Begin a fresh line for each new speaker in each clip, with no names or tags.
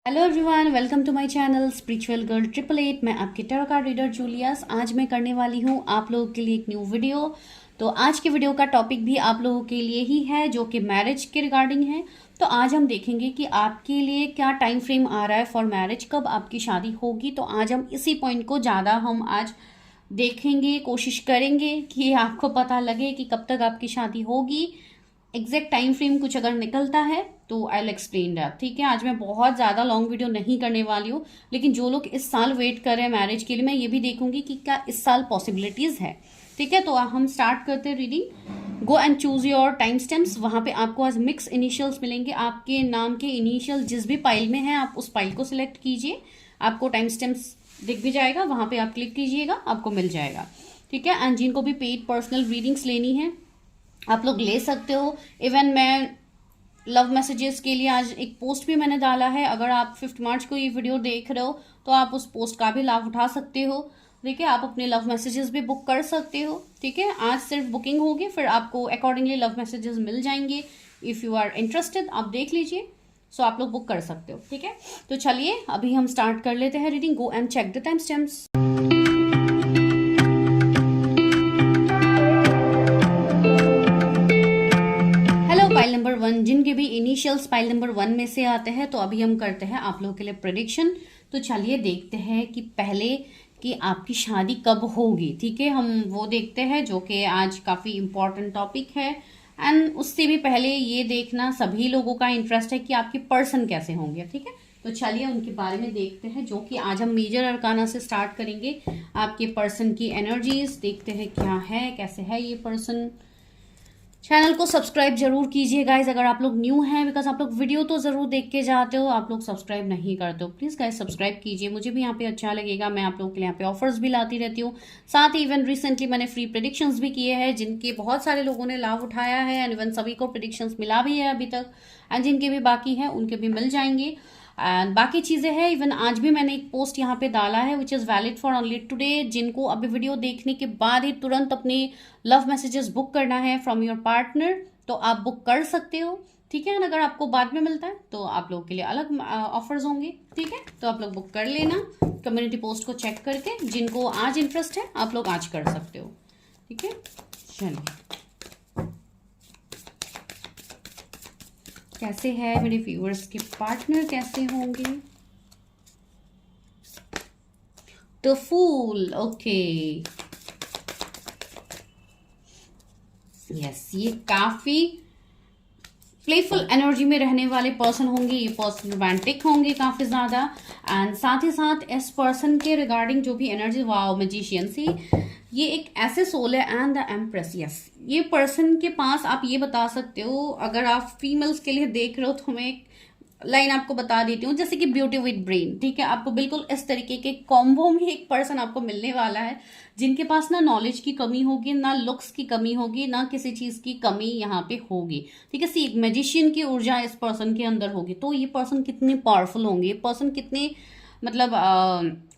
Hello everyone, welcome to my channel spiritual girl 888। मैं आपकी tarot card reader Julius. आज मैं करने वाली हूँ आप लोगों के लिए एक न्यू वीडियो। तो आज के वीडियो का टॉपिक भी आप लोगों के लिए ही है, जो कि मैरिज के रिगार्डिंग है। तो आज हम देखेंगे कि आपके लिए क्या टाइम फ्रेम आ रहा है फॉर मैरिज, कब आपकी शादी होगी। तो आज हम इसी पॉइंट को ज़्यादा हम आज देखेंगे, कोशिश करेंगे कि आपको पता लगे कि कब तक आपकी शादी होगी। एग्जैक्ट टाइम फ्रेम कुछ अगर निकलता है तो आई विल एक्सप्लेन दैट। ठीक है, आज मैं बहुत ज़्यादा लॉन्ग वीडियो नहीं करने वाली हूँ, लेकिन जो लोग इस साल वेट कर रहे हैं मैरिज के लिए, मैं ये भी देखूंगी कि क्या इस साल पॉसिबिलिटीज़ है। ठीक है, तो हम स्टार्ट करते हैं reading. Go and choose your time stamps. वहाँ पे आपको आज मिक्स इनिशियल्स मिलेंगे। आपके नाम के इनिशियल जिस भी पाइल में है, आप उस पाइल को सिलेक्ट कीजिए। आपको टाइम स्टैम्प्स दिख भी जाएगा, वहाँ पे आप क्लिक कीजिएगा, आपको मिल जाएगा। ठीक है, एंड जिनको भी पेड पर्सनल रीडिंग्स लेनी है आप लोग ले सकते हो। इवन मैं लव मैसेजेस के लिए आज एक पोस्ट भी मैंने डाला है। अगर आप 5 मार्च को ये वीडियो देख रहे हो तो आप उस पोस्ट का भी लाभ उठा सकते हो। ठीक है, आप अपने लव मैसेजेस भी बुक कर सकते हो। ठीक है, आज सिर्फ बुकिंग होगी, फिर आपको अकॉर्डिंगली लव मैसेजेस मिल जाएंगे। इफ़ यू आर इंटरेस्टेड आप देख लीजिए। सो आप लोग बुक कर सकते हो। ठीक है, तो चलिए अभी हम स्टार्ट कर लेते हैं reading. Go and check the time stamps. Pile number 1, जिनके भी इनिशियल्स पाइल नंबर 1 में से आते हैं, तो अभी हम करते हैं आप लोगों के लिए प्रेडिक्शन। तो चलिए देखते हैं कि पहले कि आपकी शादी कब होगी। ठीक है, हम वो देखते हैं जो कि आज काफ़ी इम्पोर्टेंट टॉपिक है। एंड उससे भी पहले ये देखना सभी लोगों का इंटरेस्ट है कि आपके पर्सन कैसे होंगे। ठीक है, तो चलिए उनके बारे में देखते हैं, जो कि आज हम मेजर अरकाना से स्टार्ट करेंगे। आपके पर्सन की एनर्जीज देखते हैं क्या है, कैसे है ये पर्सन। चैनल को सब्सक्राइब जरूर कीजिए गाइज, अगर आप लोग न्यू हैं, बिकॉज आप लोग वीडियो तो जरूर देख के जाते हो, आप लोग सब्सक्राइब नहीं करते हो। प्लीज गाइज सब्सक्राइब कीजिए, मुझे भी यहाँ पे अच्छा लगेगा। मैं आप लोगों के लिए यहाँ पे ऑफर्स भी लाती रहती हूँ। साथ ही इवन रिसेंटली मैंने फ्री प्रेडिक्शंस भी किए हैं, जिनके बहुत सारे लोगों ने लाभ उठाया है। एंड इवन सभी को प्रेडिक्शंस मिला भी है अभी तक। एंड जिनके भी बाकी है उनके भी मिल जाएंगे। एंड बाकी चीज़ें हैं। इवन आज भी मैंने एक पोस्ट यहाँ पे डाला है which is valid for only today. जिनको अभी वीडियो देखने के बाद ही तुरंत अपने लव मैसेजेस बुक करना है फ्रॉम योर पार्टनर, तो आप बुक कर सकते हो। ठीक है, अगर आपको बाद में मिलता है तो आप लोगों के लिए अलग ऑफर्स होंगे। ठीक है, तो आप लोग बुक कर लेना कम्युनिटी पोस्ट को चेक करके। जिनको आज इंटरेस्ट है आप लोग आज कर सकते हो। ठीक है, चलिए कैसे है मेरे व्यूअर्स के पार्टनर, कैसे होंगे। द फूल, ओके, यस, ये काफी प्लेफुल एनर्जी में रहने वाले पर्सन होंगे। ये पर्सन रोमांटिक होंगे काफी ज्यादा। एंड साथ ही साथ इस पर्सन के रिगार्डिंग जो भी एनर्जी, वाओ, मैजिशियन सी, ये एक ऐसे सोल है। एंड द एम्प्रेस, यस, ये पर्सन के पास आप ये बता सकते हो, अगर आप फीमेल्स के लिए देख रहे हो तो मैं एक लाइन आपको बता देती हूँ, जैसे कि ब्यूटी विद ब्रेन। ठीक है, आपको बिल्कुल इस तरीके के कॉम्बो में एक पर्सन आपको मिलने वाला है, जिनके पास ना नॉलेज की कमी होगी, ना लुक्स की कमी होगी, ना किसी चीज की कमी यहाँ पे होगी। ठीक है, सी मैजिशियन की ऊर्जा इस पर्सन के अंदर होगी। तो ये पर्सन कितने पावरफुल होंगे, ये पर्सन कितने, मतलब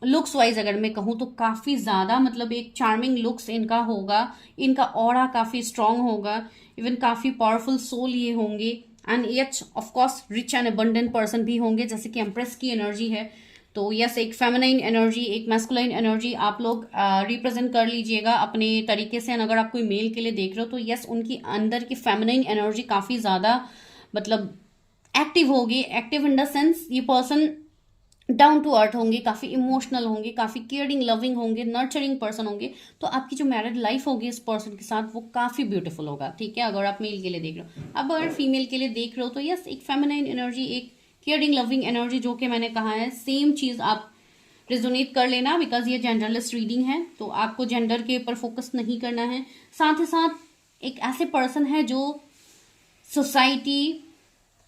लुक्स वाइज अगर मैं कहूँ तो काफी ज्यादा, मतलब एक चार्मिंग लुक्स इनका होगा। इनका ऑरा काफी स्ट्रांग होगा। इवन काफी पावरफुल सोल ये होंगे। And H of course rich and abundant person भी होंगे, जैसे कि एम्प्रेस की एनर्जी है। तो यस, एक फेमिनाइन एनर्जी, एक मैस्कुलाइन एनर्जी आप लोग रिप्रेजेंट कर लीजिएगा अपने तरीके से। अगर आप कोई मेल के लिए देख रहे हो तो यस, उनकी अंदर की फेमिनाइन एनर्जी काफी ज्यादा, मतलब एक्टिव होगी। एक्टिव इन द सेंस ये पर्सन डाउन टू अर्थ होंगे, काफी इमोशनल होंगे, काफी केयरिंग लविंग होंगे, नर्चरिंग पर्सन होंगे। तो आपकी जो मैरिड लाइफ होगी इस पर्सन के साथ वो काफी ब्यूटीफुल होगा। ठीक है, अगर आप मेल के लिए देख रहे हो। अब अगर फीमेल के लिए देख रहे हो तो यस, एक फेमिनाइन एनर्जी, एक केयरिंग लविंग एनर्जी, जो कि मैंने कहा है सेम चीज आप रिजोनेट कर लेना, बिकॉज ये जेंडरलेस रीडिंग है। तो आपको जेंडर के ऊपर फोकस नहीं करना है। साथ ही साथ एक ऐसे पर्सन है जो सोसाइटी,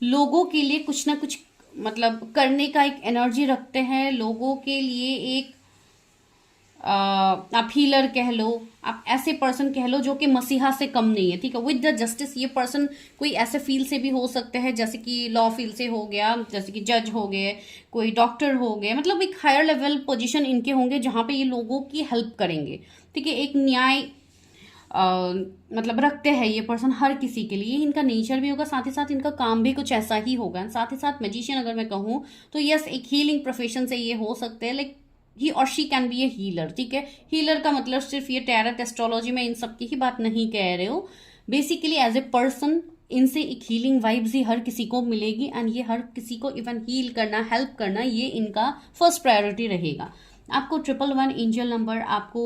लोगों के लिए कुछ ना कुछ मतलब करने का एक एनर्जी रखते हैं। लोगों के लिए एक आप हीलर कह लो, आप ऐसे पर्सन कह लो जो कि मसीहा से कम नहीं है। ठीक है, विद द जस्टिस, ये पर्सन कोई ऐसे फील्ड से भी हो सकते हैं, जैसे कि लॉ फील्ड से हो गया, जैसे कि जज हो गए, कोई डॉक्टर हो गए, मतलब एक हायर लेवल पोजीशन इनके होंगे जहां पे ये लोगों की हेल्प करेंगे। ठीक है, एक न्याय मतलब रखते हैं ये पर्सन हर किसी के लिए, इनका नेचर भी होगा, साथ ही साथ इनका काम भी कुछ ऐसा ही होगा। साथ ही साथ मैजिशियन अगर मैं कहूँ तो यस, एक हीलिंग प्रोफेशन से ये हो सकते हैं, लाइक ही और she can be A healer, ठीक है। हीलर का मतलब सिर्फ ये टैरट एस्ट्रोलॉजी में इन सब की ही बात नहीं कह रहे हो, बेसिकली एज ए पर्सन इनसे एक हीलिंग वाइब्स ही हर किसी को मिलेगी, एंड ये हर किसी को इवन हील करना, हेल्प करना, ये इनका फर्स्ट प्रायोरिटी रहेगा। आपको 111 एंजल नंबर, आपको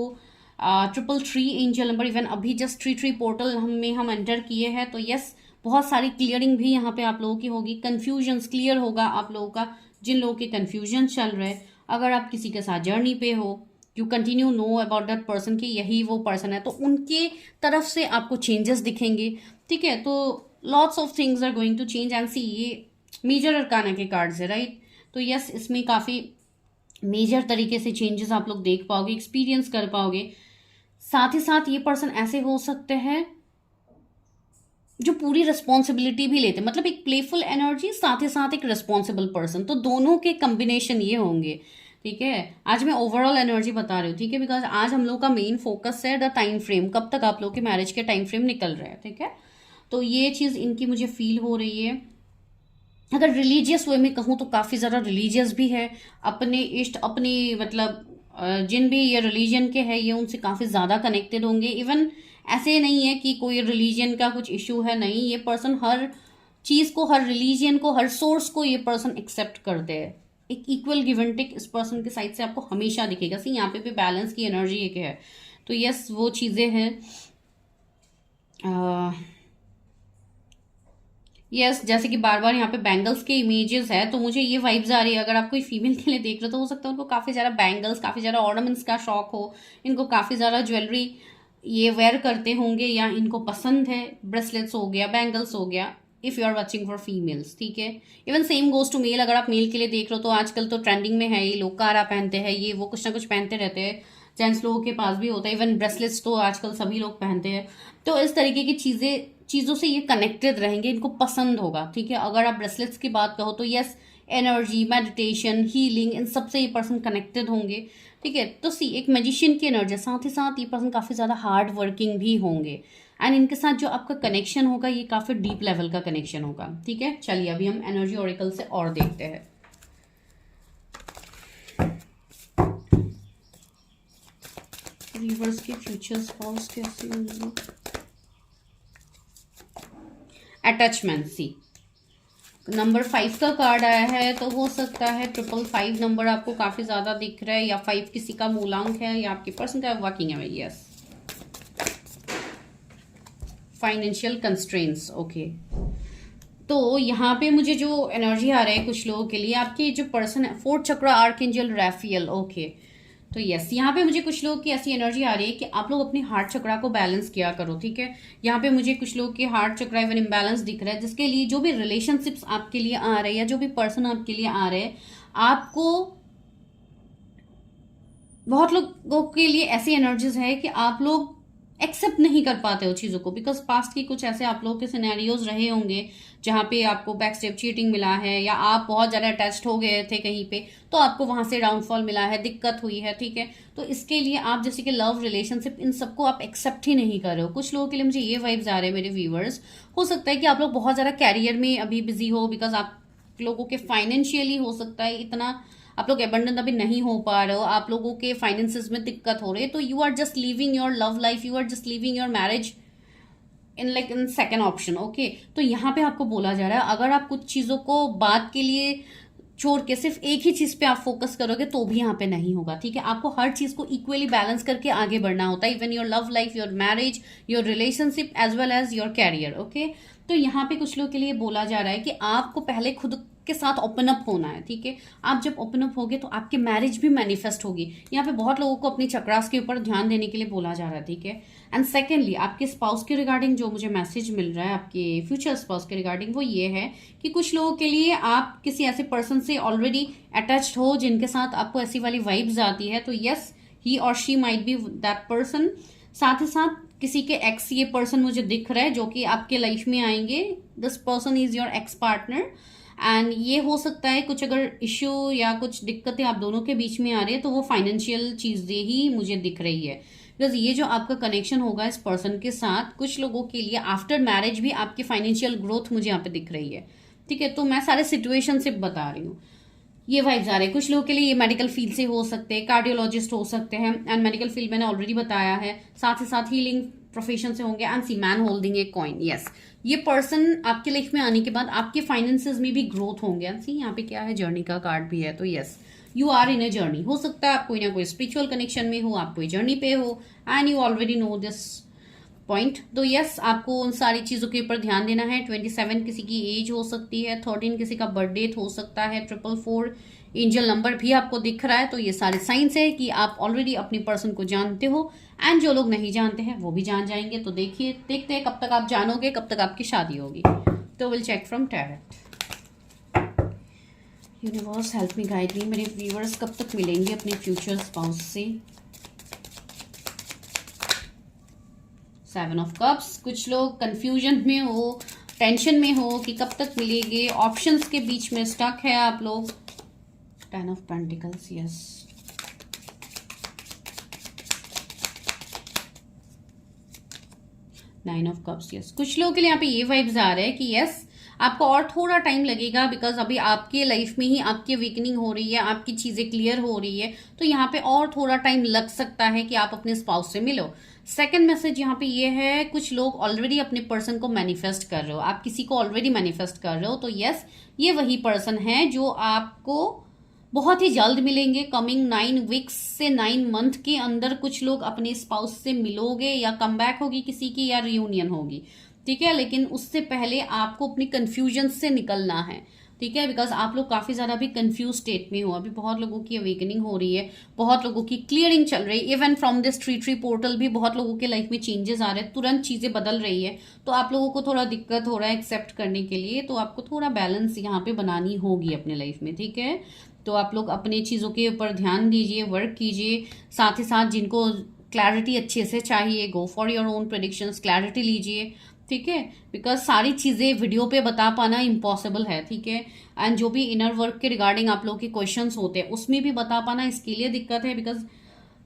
333 एंजल नंबर, इवन अभी जस्ट 33 पोर्टल में हम एंटर किए हैं, तो यस बहुत सारी क्लियरिंग भी यहाँ पे आप लोगों की होगी, कंफ्यूजन्स क्लियर होगा आप लोगों का, जिन लोगों के कंफ्यूजन चल रहे हैं। अगर आप किसी के साथ जर्नी पे हो, you continue know about that person कि यही वो पर्सन है, तो उनके तरफ से आपको चेंजेस दिखेंगे, ठीक है। तो lots of things are going to change and see, ये मेजर अरकाना के कार्ड्स है, राइट। तो यस, इसमें काफ़ी मेजर तरीके से चेंजेस आप लोग देख पाओगे, एक्सपीरियंस कर पाओगे। साथ ही साथ ये पर्सन ऐसे हो सकते हैं जो पूरी रिस्पॉन्सिबिलिटी भी लेते हैं, मतलब एक प्लेफुल एनर्जी, साथ ही साथ एक रिस्पॉन्सिबल पर्सन, तो दोनों के कम्बिनेशन ये होंगे, ठीक है। आज मैं ओवरऑल एनर्जी बता रही हूँ, ठीक है, बिकॉज आज हम लोग का मेन फोकस है द टाइम फ्रेम, कब तक आप लोग के मैरिज के टाइम फ्रेम निकल रहे हैं, ठीक है। तो ये चीज़ इनकी मुझे फील हो रही है। अगर रिलीजियस वे में कहूँ तो काफ़ी ज़्यादा रिलीजियस भी है, अपने इष्ट, अपनी मतलब जिन भी ये रिलीजन के हैं ये उनसे काफ़ी ज़्यादा कनेक्टेड होंगे। इवन ऐसे नहीं है कि कोई रिलीजन का कुछ इशू है, नहीं, ये पर्सन हर चीज़ को, हर रिलीजन को, हर सोर्स को ये पर्सन एक्सेप्ट करते हैं। एक इक्वल गिव एंड टेक इस पर्सन के साइड से आपको हमेशा दिखेगा। सी यहाँ पे भी बैलेंस की एनर्जी एक है, तो यस वो चीज़ें हैं। यस जैसे कि बार बार यहाँ पे बैंगल्स के इमेजेस है, तो मुझे ये वाइब्स आ रही है, अगर आप कोई फीमेल के लिए देख रहे हो तो हो सकता है उनको काफ़ी ज़्यादा बैंगल्स, काफ़ी ज़्यादा ऑर्नामेंट्स का शौक हो, इनको काफ़ी ज़्यादा ज्वेलरी ये वेयर करते होंगे, या इनको पसंद है, ब्रेसलेट्स हो गया, बैंगल्स हो गया, if you are watching for females, ठीक है। Even same goes to male, अगर आप मेल के लिए देख रहे हो तो आजकल तो ट्रेंडिंग में है, ये लोग कारा पहनते हैं, ये वो कुछ ना कुछ पहनते रहते हैं, जेंट्स लोगों के पास भी होता है, इवन ब्रेसलेट्स तो आजकल सभी लोग पहनते हैं। तो इस तरीके की चीज़ों से ये कनेक्टेड रहेंगे, इनको पसंद होगा, ठीक है। अगर आप ब्रेसलेट्स की बात कहो तो यस, एनर्जी, मेडिटेशन, हीलिंग, इन सब से ये पर्सन कनेक्टेड होंगे, ठीक है। तो सी एक मैजिशियन की एनर्जी, साथ ही साथ ये पर्सन काफ़ी ज़्यादा हार्ड वर्किंग भी होंगे, एंड इनके साथ जो आपका कनेक्शन होगा ये काफ़ी डीप लेवल का कनेक्शन होगा, ठीक है। चलिए अभी हम एनर्जी ऑरिकल से और देखते हैं। वीवर्स के फ्यूचर्स पॉज कैसे होंगे। अटैचमेंट, सी नंबर 5 का कार्ड आया है, तो हो सकता है 555 नंबर आपको काफी ज्यादा दिख रहा है, या 5 किसी का मूलांक है, या आपके पर्सन का वर्किंग है। Yes, financial constraints, okay. तो यहाँ पे मुझे जो एनर्जी आ रहा है कुछ लोगों के लिए, आपके जो पर्सन है 4th चक्रा आर्कएंजल राफेल, ओके। तो यस, यहाँ पे मुझे कुछ लोगों की ऐसी एनर्जी आ रही है कि आप लोग अपनी हार्ट चक्रा को बैलेंस किया करो, ठीक है। यहाँ पे मुझे कुछ लोगों के हार्ट चक्रा इवन इम्बैलेंस दिख रहा है, जिसके लिए जो भी रिलेशनशिप्स आपके लिए आ रहे हैं, या जो भी पर्सन आपके लिए आ रहे हैं, आपको बहुत लोगों के लिए ऐसी एनर्जीज है कि आप लोग एक्सेप्ट नहीं कर पाते हो चीज़ों को, बिकॉज पास्ट की कुछ ऐसे आप लोगों के सिनेरियोज रहे होंगे जहाँ पे आपको बैक स्टेप चीटिंग मिला है, या आप बहुत ज़्यादा अटैच्ड हो गए थे कहीं पे, तो आपको वहां से डाउनफॉल मिला है, दिक्कत हुई है, ठीक है। तो इसके लिए आप जैसे कि लव, रिलेशनशिप, इन सबको आप एक्सेप्ट ही नहीं कर रहे हो। कुछ लोगों के लिए मुझे ये वाइब्स आ रहे हैं मेरे व्यूअर्स, हो सकता है कि आप लोग बहुत ज़्यादा कैरियर में अभी बिजी हो, बिकॉज आप लोगों के फाइनेंशियली हो सकता है इतना आप लोग एबंडेंट अभी नहीं हो पा रहे हो, आप लोगों के फाइनेंसेस में दिक्कत हो रही है, तो you are just living your love life, you are just living your marriage in second option, okay. तो यहाँ पे आपको बोला जा रहा है, अगर आप कुछ चीजों को बात के लिए छोड़ के सिर्फ एक ही चीज पे आप फोकस करोगे तो भी यहाँ पे नहीं होगा, ठीक है। आपको हर चीज को इक्वली बैलेंस करके आगे बढ़ना होता है, even your love life, your marriage, your relationship, as well as your career, okay. तो यहाँ पे कुछ लोग के लिए बोला जा रहा है कि आपको पहले खुद के साथ ओपन अप होना है, ठीक है। आप जब ओपन अप होगे तो आपकी मैरिज भी मैनिफेस्ट होगी। यहाँ पे बहुत लोगों को अपनी चक्रास के ऊपर ध्यान देने के लिए बोला जा रहा है, ठीक है। एंड सेकेंडली आपके स्पाउस के रिगार्डिंग जो मुझे मैसेज मिल रहा है आपके फ्यूचर स्पाउस के रिगार्डिंग, वो ये है कि कुछ लोगों के लिए आप किसी ऐसे पर्सन से ऑलरेडी अटैच्ड हो जिनके साथ आपको ऐसी वाली वाइब्स आती है, तो यस, ही और she might be that person. साथ ही साथ किसी के एक्स ये पर्सन मुझे दिख रहा है जो कि आपके लाइफ में आएंगे, this person is your ex partner, and ये हो सकता है कुछ अगर इश्यू या कुछ दिक्कतें आप दोनों के बीच में आ रही है तो वो फाइनेंशियल चीजें ही मुझे दिख रही है, बिकॉज ये जो आपका कनेक्शन होगा इस पर्सन के साथ, कुछ लोगों के लिए आफ्टर मैरिज भी आपकी फाइनेंशियल ग्रोथ मुझे यहाँ पे दिख रही है। ठीक है, तो मैं सारे सिचुएशन से बता रही हूँ, ये वाइब्स आ रहे हैं। कुछ लोगों के लिए ये मेडिकल फील्ड से हो सकते हैं, कार्डियोलॉजिस्ट हो सकते हैं, एंड मेडिकल फील्ड मैंने ऑलरेडी बताया है, साथ ही साथ हीलिंग प्रोफेशन से होंगे, and see man holding a coin. Yes, ये पर्सन आपके लाइफ में आने के बाद आपके फाइनेंसेस में भी ग्रोथ होंगे। एंड सी यहाँ पे क्या है, जर्नी का कार्ड भी है, तो yes you are in a journey. हो सकता है आप कोई ना कोई स्पिरिचुअल कनेक्शन में हो, आप कोई जर्नी पे हो, and you already know this point. तो यस, आपको उन सारी चीजों के ऊपर ध्यान देना है। 27 किसी की एज हो सकती है, 13 किसी का बर्थ डेट हो सकता है, 444 एंजल नंबर भी आपको दिख रहा है। तो ये सारे साइंस है कि आप ऑलरेडी अपनी पर्सन को जानते हो, एंड जो लोग नहीं जानते हैं वो भी जान जाएंगे। तो देखते हैं कब तक आप जानोगे, कब तक आपकी शादी होगी। तो will check from tarot. Universe help me guide me, मेरे व्यूअर्स कब तक मिलेंगे अपने फ्यूचर स्पाउस से। 7 ऑफ कप्स, कुछ लोग कंफ्यूजन में हो, टेंशन में हो कि कब तक मिलेंगे, ऑप्शंस के बीच में स्टक है आप लोग। 10 of pentacles, yes. Nine of cups, yes. कुछ लोगों के लिए यहाँ पे ये वाइब्स आ रहे हैं कि यस आपको और थोड़ा टाइम लगेगा, बिकॉज अभी आपके लाइफ में ही आपकी अवेकनिंग हो रही है, आपकी चीजें क्लियर हो रही है, तो यहाँ पे और थोड़ा टाइम लग सकता है कि आप अपने स्पाउस से मिलो। सेकंड मैसेज यहाँ पे ये है, कुछ लोग ऑलरेडी अपने पर्सन को मैनिफेस्ट कर रहे हो, आप किसी को ऑलरेडी मैनिफेस्ट कर रहे हो, तो यस ये वही पर्सन है जो आपको बहुत ही जल्द मिलेंगे। कमिंग 9 वीक्स से 9 मंथ के अंदर कुछ लोग अपने स्पाउस से मिलोगे, या कम बैक होगी किसी की, या रियूनियन होगी। ठीक है, लेकिन उससे पहले आपको अपनी कंफ्यूजन से निकलना है। ठीक है, बिकॉज आप लोग काफी ज्यादा अभी कंफ्यूज स्टेट में हो। अभी बहुत लोगों की अवेकनिंग हो रही है, बहुत लोगों की क्लियरिंग चल रही है। Even from this tree portal भी बहुत लोगों के लाइफ में चेंजेस आ रहे हैं, तुरंत चीजें बदल रही है। तो आप लोगों को थोड़ा दिक्कत हो रहा है एक्सेप्ट करने के लिए, तो आपको थोड़ा बैलेंस यहाँ पे बनानी होगी अपने लाइफ में। ठीक है, तो आप लोग अपने चीजों के ऊपर ध्यान दीजिए, वर्क कीजिए। साथ ही साथ जिनको क्लैरिटी अच्छे से चाहिए, go for your own predictions, clarity लीजिए। ठीक है, बिकॉज सारी चीजें वीडियो पे बता पाना इम्पॉसिबल है। ठीक है, एंड जो भी इनर वर्क के रिगार्डिंग आप लोग के क्वेश्चंस होते हैं उसमें भी बता पाना इसके लिए दिक्कत है, बिकॉज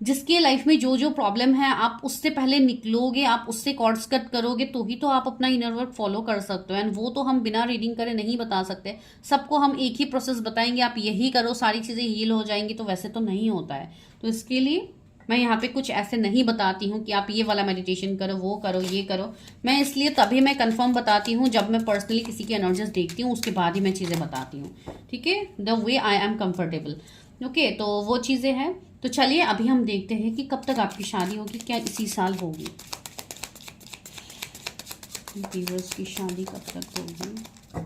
जिसके लाइफ में जो जो प्रॉब्लम है आप उससे पहले निकलोगे, आप उससे कॉर्ड्स कट करोगे, तो ही तो आप अपना इनर वर्क फॉलो कर सकते हो। एंड वो तो हम बिना रीडिंग करे नहीं बता सकते, सबको हम एक ही प्रोसेस बताएंगे, आप यही करो सारी चीजें हील हो जाएंगी, तो वैसे तो नहीं होता है। तो इसके लिए मैं यहाँ पे कुछ ऐसे नहीं बताती हूँ कि आप ये वाला मेडिटेशन करो, वो करो, ये करो। मैं इसलिए तभी मैं कंफर्म बताती हूँ जब मैं पर्सनली किसी की एनर्जीज देखती हूँ, उसके बाद ही मैं चीजें बताती हूँ। ठीक है, the way I am comfortable. Okay, तो वो चीजें हैं। तो चलिए अभी हम देखते हैं कि कब तक आपकी शादी होगी, क्या इसी साल होगी। व्यूअर्स की शादी कब तक होगी।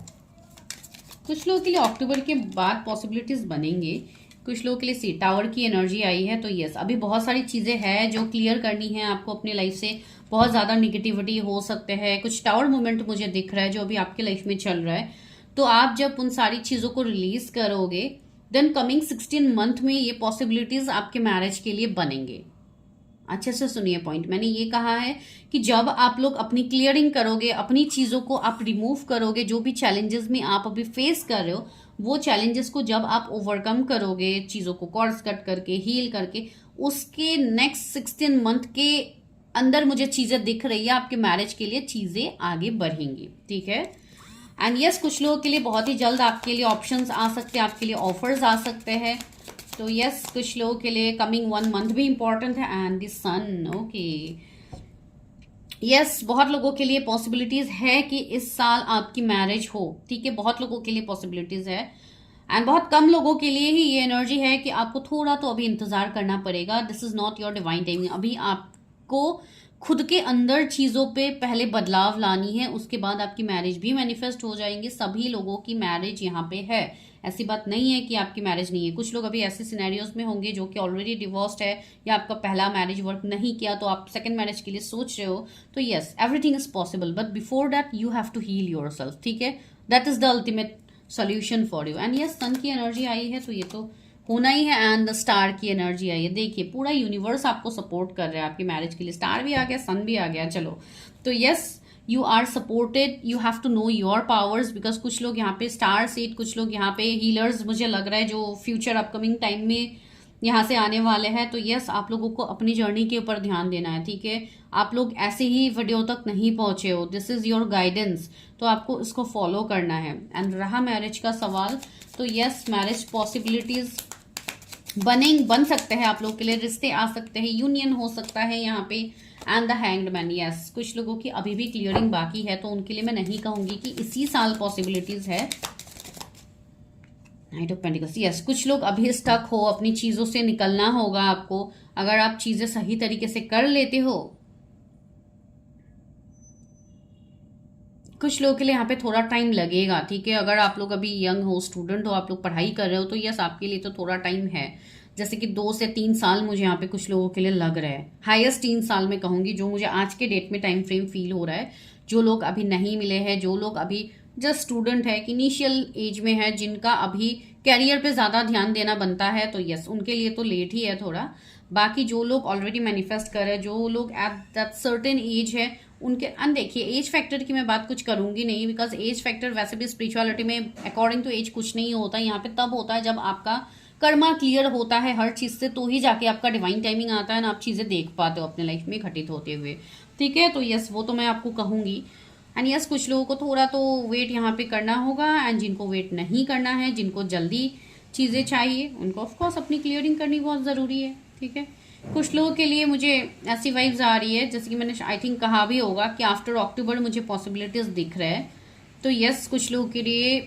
कुछ लोगों के लिए अक्टूबर के बाद पॉसिबिलिटीज बनेंगे, कुछ लोगों के लिए सी टावर की एनर्जी आई है। तो यस, अभी बहुत सारी चीजें हैं जो क्लियर करनी है आपको अपने लाइफ से। बहुत ज्यादा निगेटिविटी हो सकते हैं, कुछ टावर मूवमेंट मुझे दिख रहा है जो अभी आपके लाइफ में चल रहा है। तो आप जब उन सारी चीजों को रिलीज करोगे, देन कमिंग 16 मंथ में ये पॉसिबिलिटीज आपके मैरिज के लिए बनेंगे। अच्छे से सुनिए पॉइंट, मैंने ये कहा है कि जब आप लोग अपनी क्लियरिंग करोगे, अपनी चीजों को आप रिमूव करोगे, जो भी चैलेंजेस में आप अभी फेस कर रहे हो, वो चैलेंजेस को जब आप ओवरकम करोगे, चीजों को कॉर्ड्स कट करके, हील करके, उसके नेक्स्ट 16 मंथ के अंदर मुझे चीजें दिख रही है आपके मैरिज के लिए चीजें आगे बढ़ेंगी। ठीक है, एंड यस कुछ लोगों के लिए बहुत ही जल्द आपके लिए ऑप्शंस आ सकते हैं, आपके लिए ऑफर्स आ सकते हैं। तो यस कुछ लोगों के लिए कमिंग 1 मंथ भी इंपॉर्टेंट है, and the sun. Okay, yes बहुत लोगों के लिए पॉसिबिलिटीज है कि इस साल आपकी मैरिज हो। ठीक है, बहुत लोगों के लिए पॉसिबिलिटीज है, एंड बहुत कम लोगों के लिए ही ये एनर्जी है कि आपको थोड़ा तो अभी इंतजार करना पड़ेगा। This is not your divine timing. अभी आपको खुद के अंदर चीजों पे पहले बदलाव लानी है, उसके बाद आपकी मैरिज भी मैनिफेस्ट हो जाएंगे। सभी लोगों की मैरिज यहाँ पे है, ऐसी बात नहीं है कि आपकी मैरिज नहीं है। कुछ लोग अभी ऐसे सिनेरियोज में होंगे जो कि ऑलरेडी डिवोर्स्ड है, या आपका पहला मैरिज वर्क नहीं किया तो आप सेकंड मैरिज के लिए सोच रहे हो। तो yes everything is possible, but before that you have to heal yourself. ठीक है, that is the ultimate solution for you. And yes sun की एनर्जी आई है तो ये तो होना ही है, एंड द स्टार की एनर्जी आई है। देखिए पूरा यूनिवर्स आपको सपोर्ट कर रहा है आपकी मैरिज के लिए। स्टार भी आ गया, सन भी आ गया। चलो तो yes you are supported, you have to know your powers, because कुछ लोग यहाँ पे स्टार सीट, कुछ लोग यहाँ पे हीलर्स मुझे लग रहा है जो फ्यूचर अपकमिंग टाइम में यहाँ से आने वाले हैं। तो यस, आप लोगों को अपनी जर्नी के ऊपर ध्यान देना है, ठीक है। आप लोग ऐसे ही वीडियो तक नहीं पहुंचे हो, दिस इज योर गाइडेंस, तो आपको इसको फॉलो करना है। एंड रहा मैरिज का सवाल, तो यस, मैरिज पॉसिबिलिटीज बन सकते हैं आप लोग के लिए, रिश्ते आ सकते हैं, यूनियन हो सकता है यहाँ पे। And the hanged man, yes, कुछ लोगों की अभी भी क्लियरिंग बाकी है, तो उनके लिए मैं नहीं कहूंगी कि इसी साल पॉसिबिलिटीज है। नाइट ऑफ पेंटिकल्स, यस, कुछ लोग अभी स्टक हो, अपनी चीजों से निकलना होगा आपको। अगर आप चीजें सही तरीके से कर लेते हो, कुछ लोगों के लिए यहाँ पे थोड़ा टाइम लगेगा, ठीक है। अगर आप लोग अभी यंग हो, स्टूडेंट हो, आप लोग पढ़ाई कर रहे हो, तो यस, आपके लिए तो थोड़ा टाइम है। जैसे कि 2 से 3 साल मुझे यहाँ पे कुछ लोगों के लिए लग रहा है, हाईएस्ट 3 साल में कहूंगी, जो मुझे आज के डेट में टाइम फ्रेम फील हो रहा है। जो लोग अभी नहीं मिले हैं, जो लोग अभी जस्ट स्टूडेंट है, इनिशियल एज में है, जिनका अभी कैरियर पे ज्यादा ध्यान देना बनता है, तो यस, उनके लिए तो लेट ही है थोड़ा। बाकी जो लोग ऑलरेडी मैनिफेस्ट कर रहे हैं, जो लोग एट दैट सर्टेन एज है, उनके देखिए, एज फैक्टर की मैं बात कुछ करूंगी नहीं, बिकॉज एज फैक्टर वैसे भी स्पिरिचुअलिटी में अकॉर्डिंग टू एज कुछ नहीं होता। यहाँ पे तब होता है जब आपका कर्मा क्लियर होता है हर चीज से, तो ही जाके आपका डिवाइन टाइमिंग आता है ना, आप चीजें देख पाते हो अपने लाइफ में घटित होते हुए, ठीक है। तो यस, वो तो मैं आपको कहूंगी। एंड यस, कुछ लोगों को थोड़ा तो वेट यहाँ पे करना होगा, एंड जिनको वेट नहीं करना है, जिनको जल्दी चीजें चाहिए, उनको ऑफकोर्स अपनी क्लियरिंग करनी बहुत जरूरी है, ठीक है। कुछ लोगों के लिए मुझे ऐसी वाइब्स आ रही है, जैसे कि मैंने आई थिंक कहा भी होगा कि आफ्टर अक्टूबर मुझे पॉसिबिलिटीज दिख रहा है। तो यस, कुछ लोगों के लिए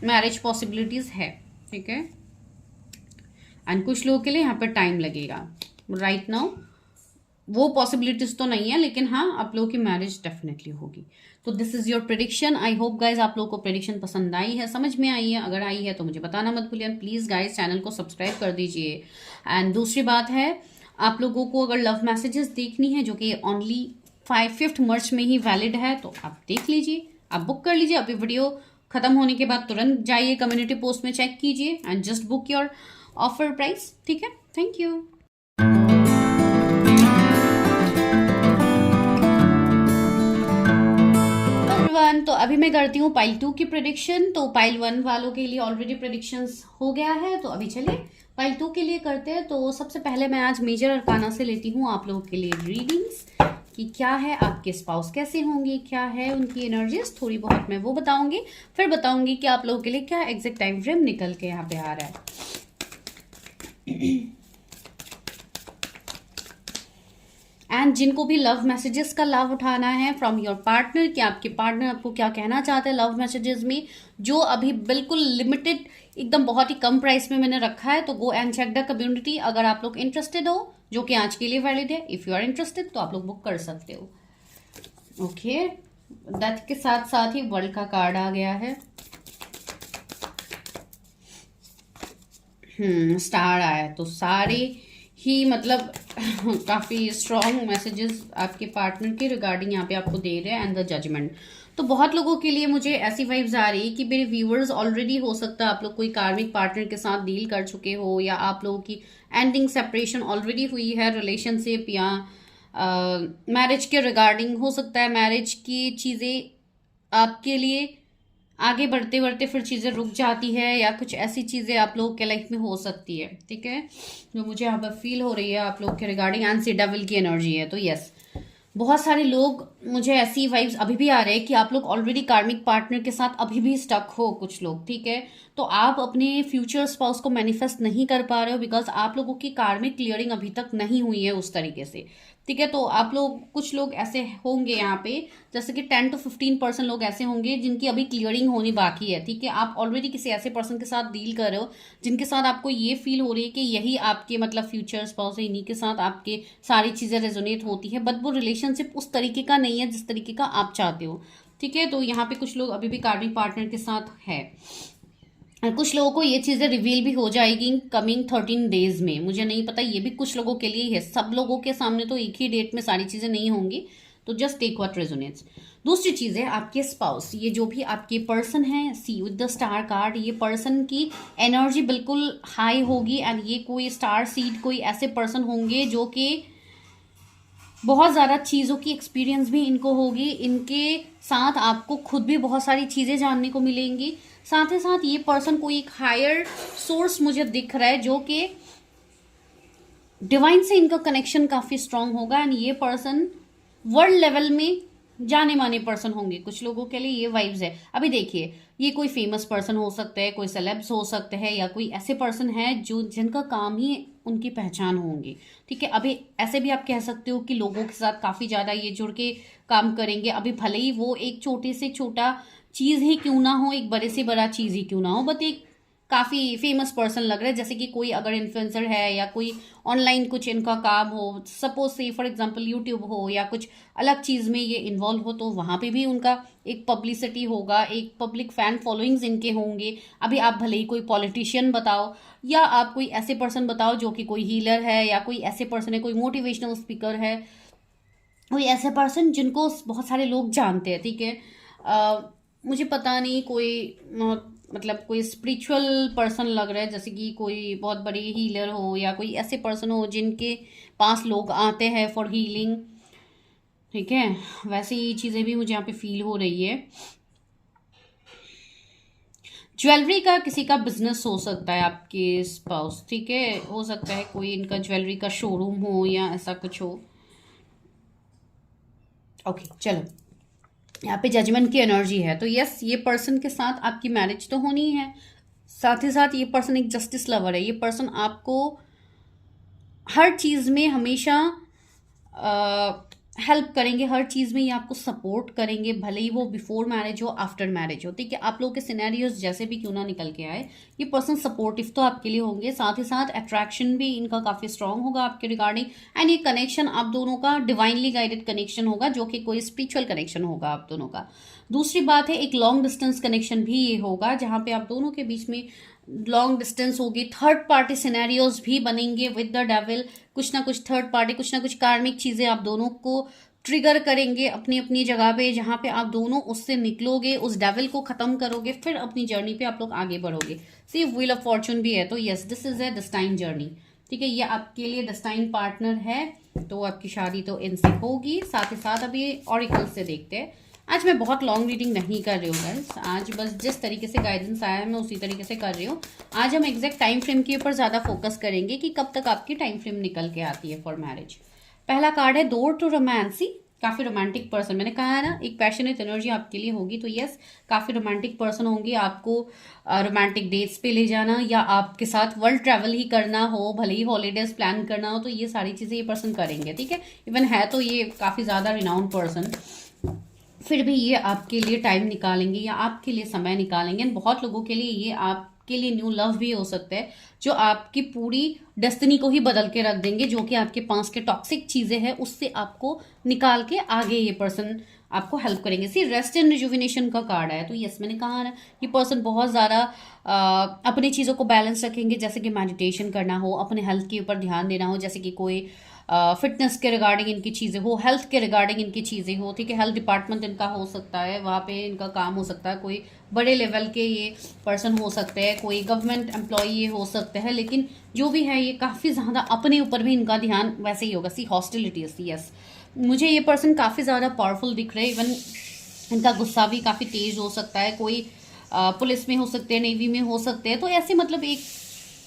मैरिज पॉसिबिलिटीज है, ठीक है। एंड कुछ लोगों के लिए यहाँ पर टाइम लगेगा। राइट नाउ वो पॉसिबिलिटीज तो नहीं है, लेकिन हाँ, आप लोगों की मैरिज डेफिनेटली होगी। तो this is your prediction. I hope guys आप लोगों को प्रेडिक्शन पसंद आई है, समझ में आई है। अगर आई है तो मुझे बताना मत भूलिए। प्लीज गाइज चैनल को सब्सक्राइब कर दीजिए। एंड दूसरी बात है, आप लोगों को अगर लव मैसेजेस देखनी है, जो कि ओनली 5 मार्च में ही वैलिड है, तो आप देख लीजिए, आप बुक कर लीजिए। अभी वीडियो खत्म होने के बाद तुरंत जाइए कम्युनिटी पोस्ट में चेक कीजिए and just book your offer price, ठीक है। Thank you. तो अभी मैं करती हूँ पाइल 2 की प्रेडिक्शन। तो पाइल 1 वालों के लिए ऑलरेडी प्रेडिक्शंस हो गया है, तो अभी चलिए पाइल 2 के लिए करते हैं। तो सबसे पहले मैं आज मेजर अरकाना से लेती हूँ आप लोगों के लिए रीडिंग्स, कि क्या है आपके स्पाउस, कैसे होंगे, क्या है उनकी एनर्जीज, थोड़ी बहुत मैं वो बताऊंगी। फिर बताऊंगी कि आप लोगों के लिए क्या एग्जैक्ट टाइम फ्रेम निकल के यहाँ पे आ रहा है। एंड जिनको भी लव मैसेजेस का लाभ उठाना है फ्रॉम योर पार्टनर, कि आपके पार्टनर आपको क्या कहना चाहते हैं लव मैसेजेस में, जो अभी बिल्कुल लिमिटेड, एकदम बहुत ही कम प्राइस में मैंने रखा है, तो go and check the community. अगर आप लोग इंटरेस्टेड हो, जो कि आज के लिए वैलिड है, इफ यू आर इंटरेस्टेड, तो आप लोग बुक कर सकते हो। ओके, डेथ के साथ साथ ही वर्ल्ड का कार्ड आ गया है, स्टार आया है, तो सारे ही मतलब काफी स्ट्रॉन्ग मैसेजेस आपके पार्टनर के रिगार्डिंग यहाँ पे आपको दे रहे हैं। एंड द जजमेंट, तो बहुत लोगों के लिए मुझे ऐसी वाइब्स आ रही है कि मेरे व्यूअर्स ऑलरेडी, हो सकता है आप लोग कोई कार्मिक पार्टनर के साथ डील कर चुके हो, या आप लोगों की एंडिंग सेपरेशन ऑलरेडी हुई है रिलेशनशिप या मैरिज के रिगार्डिंग। हो सकता है मैरिज की चीजें आपके लिए आगे बढ़ते बढ़ते फिर चीजें रुक जाती है, या कुछ ऐसी चीजें आप लोगों के लाइफ में हो सकती है, ठीक है, जो मुझे यहाँ पर फील हो रही है आप लोग के रिगार्डिंग। एंड सी डेविल की एनर्जी है, तो यस, बहुत सारे लोग, मुझे ऐसी वाइब्स अभी भी आ रहे हैं कि आप लोग ऑलरेडी कार्मिक पार्टनर के साथ अभी भी स्टक हो कुछ लोग, ठीक है। तो आप अपने फ्यूचर स्पाउस को मैनिफेस्ट नहीं कर पा रहे हो, बिकॉज आप लोगों की कार्मिक क्लियरिंग अभी तक नहीं हुई है उस तरीके से, ठीक है। तो आप लोग, कुछ लोग ऐसे होंगे यहाँ पे, जैसे कि 10 to 15% लोग ऐसे होंगे जिनकी अभी क्लियरिंग होनी बाकी है, ठीक है। आप ऑलरेडी किसी ऐसे पर्सन के साथ डील कर रहे हो जिनके साथ आपको ये फील हो रही है कि यही आपके मतलब फ्यूचर स्पाउस है, इन्हीं के साथ आपके सारी चीजें रेजोनेट होती है, बट वो रिलेशनशिप उस तरीके का नहीं है जिस तरीके का आप चाहते हो, ठीक है। तो यहाँ पे कुछ लोग अभी भी कार्मिक पार्टनर के साथ है, और कुछ लोगों को ये चीजें रिवील भी हो जाएगी कमिंग 13 डेज में। मुझे नहीं पता, ये भी कुछ लोगों के लिए है, सब लोगों के सामने तो एक ही डेट में सारी चीजें नहीं होंगी, तो जस्ट टेक व्हाट रेजोनेट्स। दूसरी चीज है आपके स्पाउस, ये जो भी आपके पर्सन है, सी विद द स्टार कार्ड, ये पर्सन की एनर्जी बिल्कुल हाई होगी। एंड ये कोई स्टार सीड, कोई ऐसे पर्सन होंगे जो कि बहुत ज़्यादा चीज़ों की एक्सपीरियंस भी इनको होगी, इनके साथ आपको खुद भी बहुत सारी चीज़ें जानने को मिलेंगी। साथ ही साथ ये पर्सन कोई एक हायर सोर्स मुझे दिख रहा है, जो कि डिवाइन से इनका कनेक्शन काफी स्ट्रांग होगा एंड ये पर्सन वर्ल्ड लेवल में जाने माने पर्सन होंगे। कुछ लोगों के लिए ये वाइब्स है। अभी देखिए, ये कोई फेमस पर्सन हो सकते हैं, कोई सेलेब्स हो सकते हैं, या कोई ऐसे पर्सन है जो जिनका काम ही उनकी पहचान होंगी। ठीक है, अभी ऐसे भी आप कह सकते हो कि लोगों के साथ काफी ज्यादा ये जुड़ के काम करेंगे। अभी भले ही वो एक छोटे से छोटा चीज ही क्यों ना हो, एक बड़े से बड़ा चीज ही क्यों ना हो, बट एक काफी फेमस पर्सन लग रहा है। जैसे कि कोई अगर इन्फ्लुएंसर है या कोई ऑनलाइन कुछ इनका काम हो, सपोज से फॉर एग्जांपल यूट्यूब हो या कुछ अलग चीज में ये इन्वॉल्व हो, तो वहां पे भी उनका एक पब्लिसिटी होगा, एक पब्लिक फैन फॉलोइंग्स इनके होंगे। अभी आप भले ही कोई पॉलिटिशियन बताओ या आप कोई ऐसे पर्सन बताओ जो कि कोई हीलर है, या कोई ऐसे पर्सन है, कोई मोटिवेशनल स्पीकर है, कोई ऐसे पर्सन जिनको बहुत सारे लोग जानते हैं। ठीक है, मुझे पता नहीं कोई मतलब कोई स्पिरिचुअल पर्सन लग रहा है, जैसे कि कोई बहुत बड़ी हीलर हो या कोई ऐसे पर्सन हो जिनके पास लोग आते हैं फॉर हीलिंग। ठीक है, वैसी चीज़ें भी मुझे यहाँ पे फील हो रही है। ज्वेलरी का किसी का बिजनेस हो सकता है आपके पास। ठीक है, हो सकता है कोई इनका ज्वेलरी का शोरूम हो या ऐसा कुछ हो। ओके चलो, यहाँ पे जजमेंट की एनर्जी है, तो यस ये पर्सन के साथ आपकी मैरिज तो होनी है। साथ ही साथ ये पर्सन एक जस्टिस लवर है। ये पर्सन आपको हर चीज में हमेशा हेल्प करेंगे, हर चीज में ये आपको सपोर्ट करेंगे, भले ही वो बिफोर मैरिज हो आफ्टर मैरिज हो। ठीक है, आप लोगों के सिनेरियोज जैसे भी क्यों ना निकल के आए, ये पर्सन सपोर्टिव तो आपके लिए होंगे। साथ ही साथ अट्रैक्शन भी इनका काफी स्ट्रांग होगा आपके रिगार्डिंग, एंड ये कनेक्शन आप दोनों का डिवाइनली गाइडेड कनेक्शन होगा, जो कि कोई स्पिरिचुअल कनेक्शन होगा आप दोनों का। दूसरी बात है, एक लॉन्ग डिस्टेंस कनेक्शन भी ये होगा, जहां पे आप दोनों के बीच में लॉन्ग डिस्टेंस होगी। थर्ड पार्टी सिनेरियोज भी बनेंगे विद द डेविल। कुछ ना कुछ थर्ड पार्टी, कुछ ना कुछ कार्मिक चीजें आप दोनों को ट्रिगर करेंगे अपनी अपनी जगह पे, जहां पे आप दोनों उससे निकलोगे, उस डेविल को खत्म करोगे, फिर अपनी जर्नी पे आप लोग आगे बढ़ोगे। सी व्हील ऑफ फॉर्चून भी है, तो yes this is A destined journey. ठीक है, ये आपके लिए डेस्टाइन पार्टनर है, तो आपकी शादी तो इनसे होगी। साथ ही साथ अभी ऑरिकल से देखते हैं। आज मैं बहुत लॉन्ग रीडिंग नहीं कर रही हूँ गाइस, आज बस जिस तरीके से गाइडेंस आया है मैं उसी तरीके से कर रही हूँ। आज हम एग्जैक्ट टाइम फ्रेम के ऊपर ज़्यादा फोकस करेंगे कि कब तक आपकी टाइम फ्रेम निकल के आती है फॉर मैरिज। पहला कार्ड है डोर टू रोमांसी। काफी रोमांटिक पर्सन, मैंने कहा है ना एक पैशनेट एनर्जी आपके लिए होगी, तो यस काफी रोमांटिक पर्सन होंगे। आपको रोमांटिक डेट्स पे ले जाना या आपके साथ वर्ल्ड ट्रैवल ही करना हो, भले ही हॉलीडेज प्लान करना हो, तो ये सारी चीजें ये पर्सन करेंगे। ठीक है, इवन है तो ये काफी ज्यादा रिनाउंड पर्सन, फिर भी ये आपके लिए टाइम निकालेंगे या आपके लिए समय निकालेंगे। बहुत लोगों के लिए ये आपके लिए न्यू लव भी हो सकता है, जो आपकी पूरी डेस्टिनी को ही बदल के रख देंगे, जो कि आपके पास के टॉक्सिक चीजें हैं उससे आपको निकाल के आगे ये पर्सन आपको हेल्प करेंगे। सी रेस्ट एंड रिजुविनेशन का कार्ड है, तो यस मैंने कहा ना ये पर्सन बहुत ज्यादा अपनी चीजों को बैलेंस रखेंगे, जैसे कि मेडिटेशन करना हो, अपने हेल्थ के ऊपर ध्यान देना हो, जैसे कि कोई फिटनेस के रिगार्डिंग इनकी चीज़ें हो, हेल्थ के रिगार्डिंग इनकी चीज़ें हो। ठीक है, हेल्थ डिपार्टमेंट इनका हो सकता है, वहाँ पे इनका काम हो सकता है, कोई बड़े लेवल के ये पर्सन हो सकते हैं, कोई गवर्नमेंट एम्प्लॉय ये हो सकते हैं, लेकिन जो भी है ये काफ़ी ज़्यादा अपने ऊपर भी इनका ध्यान वैसे ही होगा। सी हॉस्टिलिटी, सी यस मुझे ये पर्सन काफ़ी ज़्यादा पावरफुल दिख रहे हैं। इवन इनका गुस्सा भी काफ़ी तेज हो सकता है, कोई पुलिस में हो सकते हैं, नेवी में हो सकते हैं, तो ऐसे मतलब एक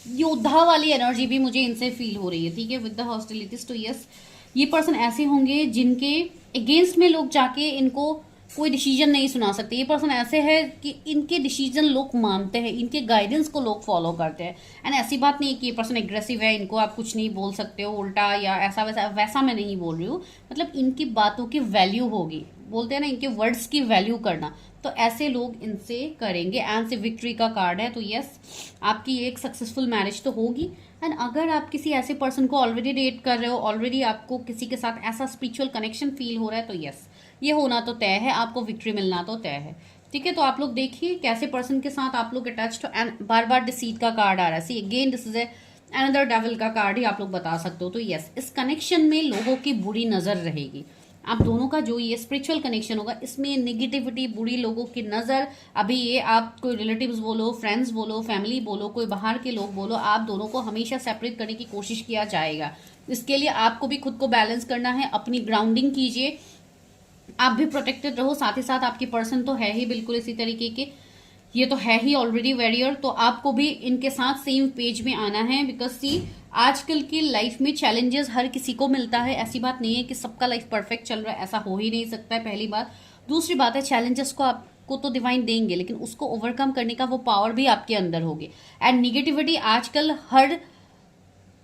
योद्धा वाली एनर्जी भी मुझे इनसे फील हो रही है। ठीक है, विद द हॉस्टिलिटीज, तो यस ये पर्सन ऐसे होंगे जिनके अगेंस्ट में लोग जाके इनको कोई डिसीजन नहीं सुना सकते। ये पर्सन ऐसे है कि इनके डिसीजन लोग मानते हैं, इनके गाइडेंस को लोग फॉलो करते हैं। एंड ऐसी बात नहीं है कि ये पर्सन एग्रेसिव है, इनको आप कुछ नहीं बोल सकते हो उल्टा या ऐसा वैसा, वैसा मैं नहीं बोल रही हूँ। मतलब इनकी बातों की वैल्यू होगी, बोलते हैं ना इनके वर्ड्स की वैल्यू करना, तो ऐसे लोग इनसे करेंगे। एंड से विक्ट्री का कार्ड है, तो यस आपकी एक सक्सेसफुल मैरिज तो होगी। एंड अगर आप किसी ऐसे पर्सन को ऑलरेडी डेट कर रहे हो, ऑलरेडी आपको किसी के साथ ऐसा स्पिरिचुअल कनेक्शन फील हो रहा है, तो यस ये होना तो तय है, आपको विक्ट्री मिलना तो तय है। ठीक है, तो आप लोग देखिए कैसे पर्सन के साथ आप लोग अटैच हो। एंड बार बार डिसीट का कार्ड आ रहा है, see again this is a another devil का कार्ड ही आप लोग बता सकते हो। तो यस इस कनेक्शन में लोगों की बुरी नजर रहेगी। आप दोनों का जो ये स्पिरिचुअल कनेक्शन होगा इसमें नेगेटिविटी, बुरी लोगों की नज़र, अभी ये आप कोई रिलेटिव्स बोलो, फ्रेंड्स बोलो, फैमिली बोलो, कोई बाहर के लोग बोलो, आप दोनों को हमेशा सेपरेट करने की कोशिश किया जाएगा। इसके लिए आपको भी खुद को बैलेंस करना है, अपनी ग्राउंडिंग कीजिए, आप भी प्रोटेक्टेड रहो। साथ ही साथ आपकी पर्सन तो है ही बिल्कुल इसी तरीके के, ये तो है ही ऑलरेडी वैरियर, तो आपको भी इनके साथ सेम पेज में आना है। बिकॉज सी आजकल की लाइफ में चैलेंजेस हर किसी को मिलता है, ऐसी बात नहीं है कि सबका लाइफ परफेक्ट चल रहा है, ऐसा हो ही नहीं सकता है, पहली बात। दूसरी बात है, चैलेंजेस को आपको तो डिवाइन देंगे, लेकिन उसको ओवरकम करने का वो पावर भी आपके अंदर होगी। एंड निगेटिविटी आजकल हर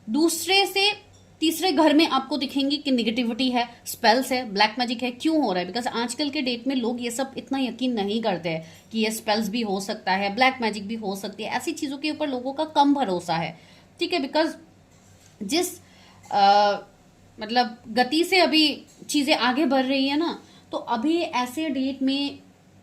दूसरे से तीसरे घर में आपको दिखेंगी कि निगेटिविटी है, स्पेल्स है, ब्लैक मैजिक है। क्यों हो रहा है? बिकॉज आजकल के डेट में लोग ये सब इतना यकीन नहीं करते हैं कि ये स्पेल्स भी हो सकता है, ब्लैक मैजिक भी हो सकती है। ऐसी चीज़ों के ऊपर लोगों का कम भरोसा है, ठीक है। बिकॉज जिस मतलब गति से अभी चीज़ें आगे बढ़ रही है ना, तो अभी ऐसे डेट में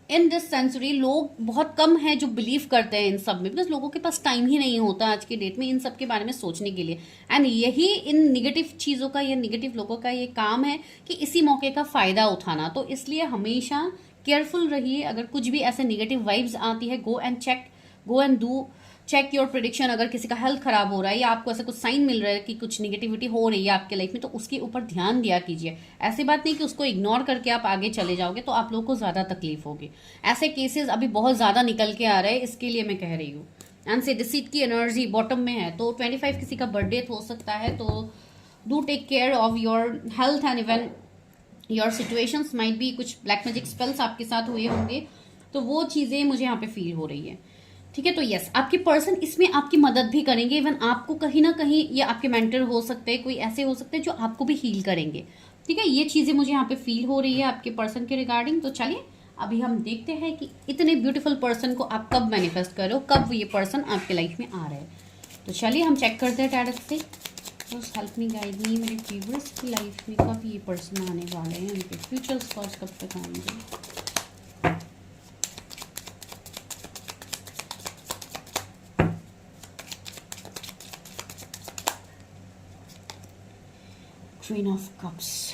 इन दिस सेंचुरी लोग बहुत कम हैं जो बिलीव करते हैं इन सब में, बिकॉज लोगों के पास टाइम ही नहीं होता आज की डेट में इन सब के बारे में सोचने के लिए। एंड यही इन निगेटिव चीज़ों का या निगेटिव लोगों का ये काम है कि इसी मौके का फ़ायदा उठाना। तो इसलिए हमेशा केयरफुल रहिए। अगर कुछ भी ऐसे निगेटिव वाइब्स आती है, go and do check your prediction. अगर किसी का हेल्थ खराब हो रहा है या आपको ऐसा कुछ साइन मिल रहा है कि कुछ निगेटिविटी हो रही है आपके लाइफ में, तो उसके ऊपर ध्यान दिया कीजिए। ऐसी बात नहीं कि उसको इग्नोर करके आप आगे चले जाओगे, तो आप लोगों को ज़्यादा तकलीफ होगी। ऐसे केसेस अभी बहुत ज़्यादा निकल के आ रहे हैं, इसके लिए मैं कह रही हूँ। एंड से डिसीट की एनर्जी बॉटम में है, तो 25 किसी का बर्थडे हो सकता है, तो do take care of your health and even your situations might be. कुछ ब्लैक मैजिक स्पेल्स आपके साथ हुए होंगे, तो वो चीज़ें मुझे यहाँ पे फील हो रही है, ठीक है। तो यस, आपके पर्सन इसमें आपकी मदद भी करेंगे। इवन आपको कहीं ना कहीं ये आपके मेंटर हो सकते हैं, कोई ऐसे हो सकते हैं जो आपको भी हील करेंगे, ठीक है। ये चीज़ें मुझे यहाँ पे फील हो रही है आपके पर्सन के रिगार्डिंग। तो चलिए अभी हम देखते हैं कि इतने ब्यूटीफुल पर्सन को आप कब मैनिफेस्ट कर रहे हो, कब ये पर्सन आपके लाइफ में आ रहे हैं। तो चलिए हम चेक करते हैं टैरट से। बस हेल्प मी गाइड मी, मेरे व्यूअर्स की लाइफ में कब ये पर्सन आने वाले हैं, उनके फ्यूचर स्कॉर्स कब तक आएंगे। Queen of cups.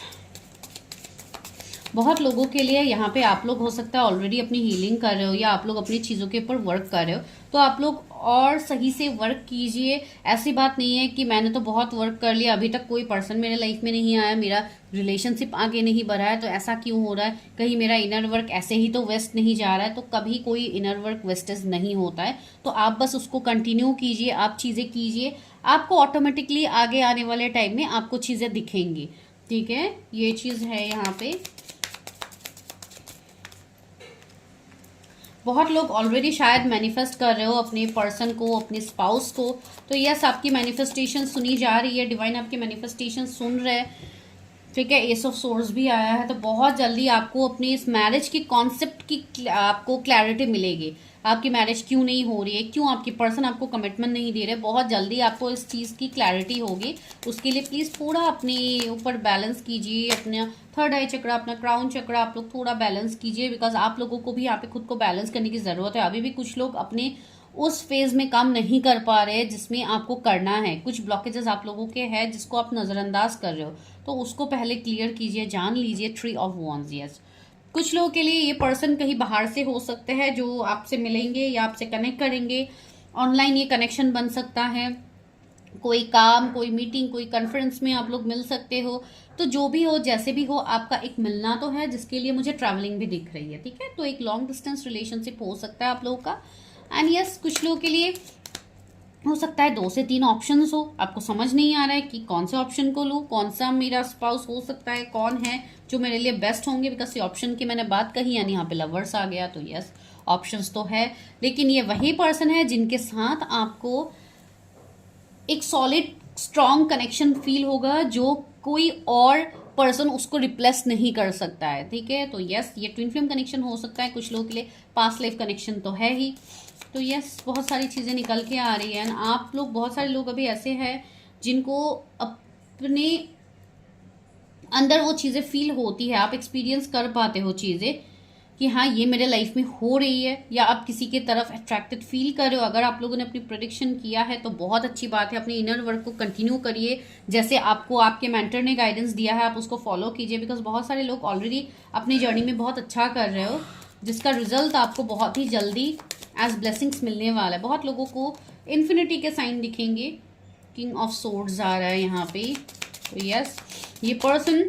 बहुत लोगों के लिए यहाँ पे आप लोग हो सकता है ऑलरेडी अपनी हीलिंग कर रहे हो या आप लोग अपनी चीज़ों के ऊपर वर्क कर रहे हो, तो आप लोग और सही से वर्क कीजिए। ऐसी बात नहीं है कि मैंने तो बहुत वर्क कर लिया, अभी तक कोई पर्सन मेरे लाइफ में नहीं आया, मेरा रिलेशनशिप आगे नहीं बढ़ा है, तो ऐसा क्यों हो रहा है, कहीं मेरा इनर वर्क ऐसे ही तो वेस्ट नहीं जा रहा है। तो कभी कोई इनर वर्क वेस्टेज नहीं होता है, तो आप बस उसको कंटिन्यू कीजिए, आप चीज़ें कीजिए, आपको ऑटोमेटिकली आगे आने वाले टाइम में आपको चीज़ें दिखेंगी, ठीक है। ये चीज़ है यहाँ पे। बहुत लोग ऑलरेडी शायद मैनिफेस्ट कर रहे हो अपने पर्सन को, अपने स्पाउस को, तो यस आपकी मैनिफेस्टेशन सुनी जा रही है, डिवाइन आपकी मैनिफेस्टेशन सुन रहे हैं, ठीक है। एस ऑफ सोर्स भी आया है, तो बहुत जल्दी आपको अपनी इस मैरिज की कॉन्सेप्ट की आपको क्लैरिटी मिलेगी। आपकी मैरिज क्यों नहीं हो रही है, क्यों आपकी पर्सन आपको कमिटमेंट नहीं दे रहे, बहुत जल्दी आपको इस चीज़ की क्लैरिटी होगी। उसके लिए प्लीज़ थोड़ा अपने ऊपर बैलेंस कीजिए, अपना थर्ड आई चक्रा, अपना क्राउन चक्रा आप लोग थोड़ा बैलेंस कीजिए, बिकॉज आप लोगों को भी यहाँ पे खुद को बैलेंस करने की ज़रूरत है। अभी भी कुछ लोग अपने उस फेज में काम नहीं कर पा रहे जिसमें आपको करना है, कुछ ब्लॉकेजेस आप लोगों के हैं जिसको आप नज़रअंदाज कर रहे हो, तो उसको पहले क्लियर कीजिए, जान लीजिए। ट्री ऑफ वॉन्ड्स, यस कुछ लोगों के लिए ये पर्सन कहीं बाहर से हो सकते हैं जो आपसे मिलेंगे या आपसे कनेक्ट करेंगे। ऑनलाइन ये कनेक्शन बन सकता है, कोई काम, कोई मीटिंग, कोई कॉन्फ्रेंस में आप लोग मिल सकते हो। तो जो भी हो, जैसे भी हो, आपका एक मिलना तो है, जिसके लिए मुझे ट्रैवलिंग भी दिख रही है, ठीक है। तो एक लॉन्ग डिस्टेंस रिलेशनशिप हो सकता है आप लोगों का। एंड यस कुछ लोगों के लिए हो सकता है 2 से 3 ऑप्शंस हो, आपको समझ नहीं आ रहा है कि कौन से ऑप्शन को लूँ, कौन सा मेरा स्पाउस हो सकता है, कौन है जो मेरे लिए बेस्ट होंगे। बिकॉज ये ऑप्शन की मैंने बात कही, यानी यहाँ पे लवर्स आ गया, तो यस ऑप्शंस तो है, लेकिन ये वही पर्सन है जिनके साथ आपको एक सॉलिड स्ट्रॉन्ग कनेक्शन फील होगा जो कोई और पर्सन उसको रिप्लेस नहीं कर सकता है, ठीक है। तो यस ये ट्विन फ्लेम कनेक्शन हो सकता है कुछ लोगों के लिए, पास्ट लाइफ कनेक्शन तो है ही। तो यस बहुत सारी चीज़ें निकल के आ रही हैं। आप लोग, बहुत सारे लोग अभी ऐसे हैं जिनको अपने अंदर वो चीज़ें फील होती है, आप एक्सपीरियंस कर पाते हो चीज़ें कि हाँ ये मेरे लाइफ में हो रही है, या आप किसी के तरफ अट्रैक्टेड फील कर रहे हो। अगर आप लोगों ने अपनी प्रेडिक्शन किया है तो बहुत अच्छी बात है, अपने इनर वर्क को कंटिन्यू करिए, जैसे आपको आपके मेंटर ने गाइडेंस दिया है आप उसको फॉलो कीजिए। बिकॉज बहुत सारे लोग ऑलरेडी अपनी जर्नी में बहुत अच्छा कर रहे हो, जिसका रिजल्ट आपको बहुत ही जल्दी एज ब्लेसिंग्स मिलने वाला है। बहुत लोगों को इन्फिनिटी के साइन दिखेंगे, किंग ऑफ सोर्ड्स आ रहा है यहाँ पे। तो यस ये पर्सन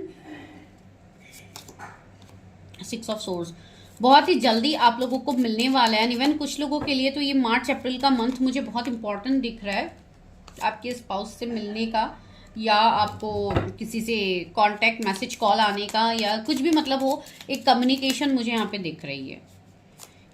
6 ऑफ सोर्ड्स बहुत ही जल्दी आप लोगों को मिलने वाला है। इवन कुछ लोगों के लिए तो ये मार्च अप्रैल का मंथ मुझे बहुत इंपॉर्टेंट दिख रहा है, आपके स्पाउस से मिलने का, या आपको किसी से कांटेक्ट मैसेज कॉल आने का, या कुछ भी मतलब हो, एक कम्युनिकेशन मुझे यहाँ पे दिख रही है,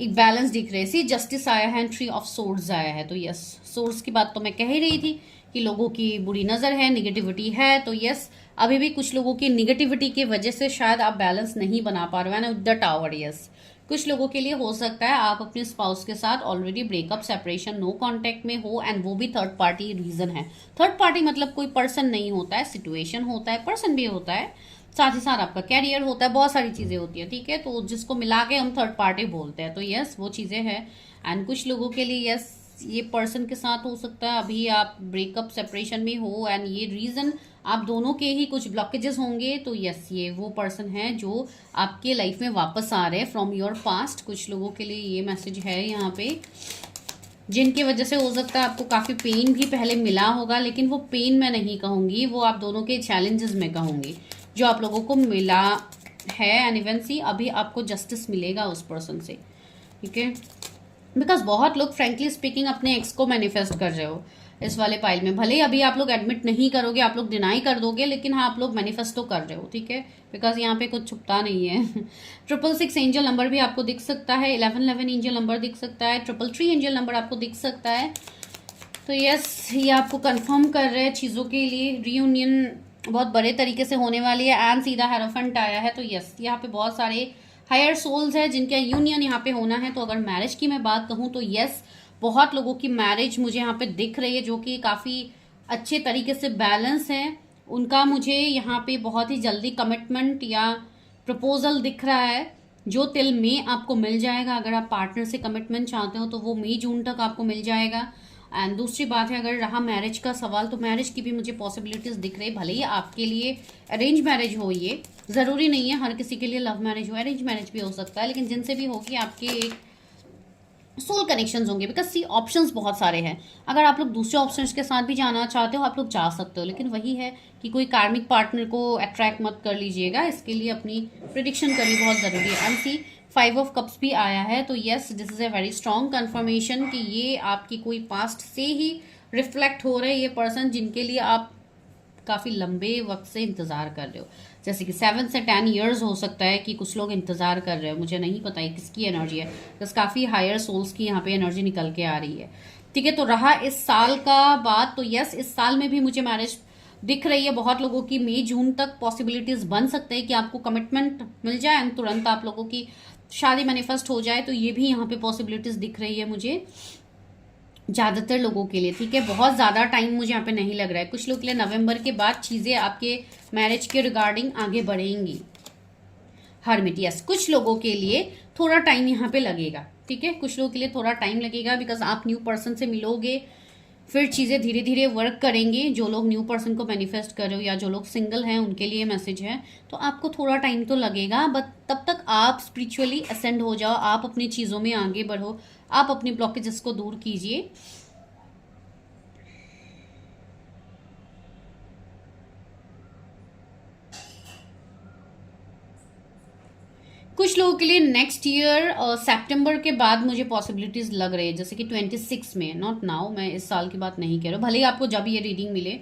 एक बैलेंस दिख रहा है। सी जस्टिस आया है, ट्री ऑफ सोर्ड्स आया है, तो यस, सोर्स की बात तो मैं कह ही रही थी कि लोगों की बुरी नज़र है, निगेटिविटी है, तो यस अभी भी कुछ लोगों की निगेटिविटी की वजह से शायद आप बैलेंस नहीं बना पा रहे हो। विद द टावर, यस कुछ लोगों के लिए हो सकता है आप अपने स्पाउस के साथ already breakup, separation, no contact में हो, एंड वो भी थर्ड पार्टी रीजन है। थर्ड पार्टी मतलब कोई पर्सन नहीं होता है, सिचुएशन होता है, पर्सन भी होता है, साथ ही साथ आपका कैरियर होता है, बहुत सारी चीजें होती है, ठीक है, तो जिसको मिला के हम थर्ड पार्टी बोलते हैं, तो यस वो चीजें हैं। एंड कुछ लोगों के लिए यस ये पर्सन के साथ हो सकता है अभी आप ब्रेकअप, सेपरेशन में हो, एंड ये रीजन आप दोनों के ही कुछ ब्लॉकेजेस होंगे, तो यस ये वो पर्सन है जो आपके लाइफ में वापस आ रहे हैं फ्रॉम योर पास्ट। कुछ लोगों के लिए ये मैसेज है यहाँ पे, जिनकी वजह से हो सकता है आपको काफ़ी पेन भी पहले मिला होगा, लेकिन वो पेन मैं नहीं कहूँगी, वो आप दोनों के चैलेंजेस में कहूँगी जो आप लोगों को मिला है। एंड इवन सी अभी आपको जस्टिस मिलेगा उस पर्सन से, ठीक है, बिकॉज बहुत लोग फ्रेंकली स्पीकिंग अपने एक्स को मैनिफेस्ट कर रहे हो इस वाले पाइल में। भले ही अभी आप लोग एडमिट नहीं करोगे, आप लोग डिनाई कर दोगे, लेकिन हाँ आप लोग मैनिफेस्ट तो कर रहे हो, ठीक है, बिकॉज यहाँ पे कुछ छुपता नहीं है। 666 एंजल नंबर भी आपको दिख सकता है, 1111 एंजल नंबर दिख सकता है, 333 एंजल नंबर आपको दिख सकता है। तो यस ये आपको कंफर्म कर रहे हैं चीज़ों के लिए, रीयूनियन बहुत बड़े तरीके से होने वाली है। एंड सीधा हेरोफेंट आया है, तो यस यहाँ पे बहुत सारे हायर सोल्स है जिनका यूनियन यहाँ पे होना है। तो अगर मैरिज की मैं बात कहूँ तो यस बहुत लोगों की मैरिज मुझे यहाँ पे दिख रही है जो कि काफ़ी अच्छे तरीके से बैलेंस है उनका। मुझे यहाँ पे बहुत ही जल्दी कमिटमेंट या प्रपोजल दिख रहा है जो टिल मई आपको मिल जाएगा। अगर आप पार्टनर से कमिटमेंट चाहते हो तो वो मई जून तक आपको मिल जाएगा। एंड दूसरी बात है, अगर रहा मैरिज का सवाल, तो मैरिज की भी मुझे पॉसिबिलिटीज दिख रही है। भले ही आपके लिए अरेंज मैरिज हो, ये ज़रूरी नहीं है हर किसी के लिए लव मैरिज हो, अरेंज मैरिज भी हो सकता है, लेकिन जिनसे भी होगी आपके एक सोल कनेक्शंस होंगे। बिकॉज सी ऑप्शंस बहुत सारे हैं, अगर आप लोग दूसरे ऑप्शंस के साथ भी जाना चाहते हो आप लोग जा सकते हो, लेकिन वही है कि कोई कार्मिक पार्टनर को अट्रैक्ट मत कर लीजिएगा, इसके लिए अपनी प्रिडिक्शन करनी बहुत ज़रूरी है। एंड सी 5 ऑफ कप्स भी आया है, तो yes this is a very strong confirmation कि ये आपकी कोई पास्ट से ही रिफ्लेक्ट हो रहे हैं ये पर्सन जिनके लिए आप काफ़ी लंबे वक्त से इंतज़ार कर रहे हो। जैसे कि 7 से 10 ईयर्स हो सकता है कि कुछ लोग इंतज़ार कर रहे हो, मुझे नहीं पता है किसकी एनर्जी है, बस काफ़ी हायर सोल्स की यहाँ पे एनर्जी निकल के आ रही है, ठीक है। तो रहा इस साल का बात, तो यस इस साल में भी मुझे मैरिज दिख रही है। बहुत लोगों की मई जून तक पॉसिबिलिटीज बन सकते हैं कि आपको कमिटमेंट मिल जाए एंड तुरंत आप लोगों की शादी मैनिफेस्ट हो जाए, तो ये भी यहाँ पे पॉसिबिलिटीज दिख रही है मुझे ज़्यादातर लोगों के लिए, ठीक है। बहुत ज़्यादा टाइम मुझे यहाँ पे नहीं लग रहा है। कुछ लोग के लिए नवंबर के बाद चीज़ें आपके मैरिज के रिगार्डिंग आगे बढ़ेंगी। हरमिट, यस कुछ लोगों के लिए थोड़ा टाइम यहाँ पे लगेगा, ठीक है, कुछ लोगों के लिए थोड़ा टाइम लगेगा बिकॉज आप न्यू पर्सन से मिलोगे, फिर चीज़ें धीरे धीरे वर्क करेंगे। जो लोग न्यू पर्सन को मैनिफेस्ट कर रहे हो या जो लोग सिंगल हैं उनके लिए मैसेज है, तो आपको थोड़ा टाइम तो लगेगा, बट तब तक आप स्पिरिचुअली असेंड हो जाओ, आप अपनी चीज़ों में आगे बढ़ो, आप अपनी ब्लॉकेजेस को दूर कीजिए। कुछ लोगों के लिए नेक्स्ट ईयर सितंबर के बाद मुझे पॉसिबिलिटीज लग रही है, जैसे कि 26 में, नॉट नाउ, मैं इस साल की बात नहीं कह रहा हूँ। भले ही आपको जब ये रीडिंग मिले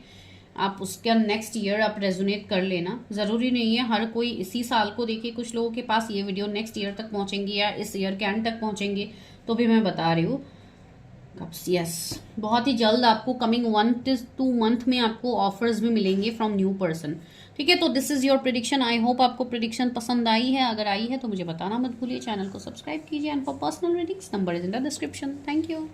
आप उसका नेक्स्ट ईयर आप रेजोनेट कर लेना, ज़रूरी नहीं है हर कोई इसी साल को देखिए। कुछ लोगों के पास ये वीडियो नेक्स्ट ईयर तक पहुँचेंगी या इस ईयर के एंड तक पहुँचेंगे, तो भी मैं बता रही हूँ। यस बहुत ही जल्द आपको कमिंग 1 to 2 मंथ में आपको ऑफर्स भी मिलेंगे फ्रॉम न्यू पर्सन, ठीक है। तो this is your prediction. I hope आपको प्रिडिक्शन पसंद आई है, अगर आई है तो मुझे बताना मत भूलिए, चैनल को सब्सक्राइब कीजिए and for personal readings number is in the description. Thank you.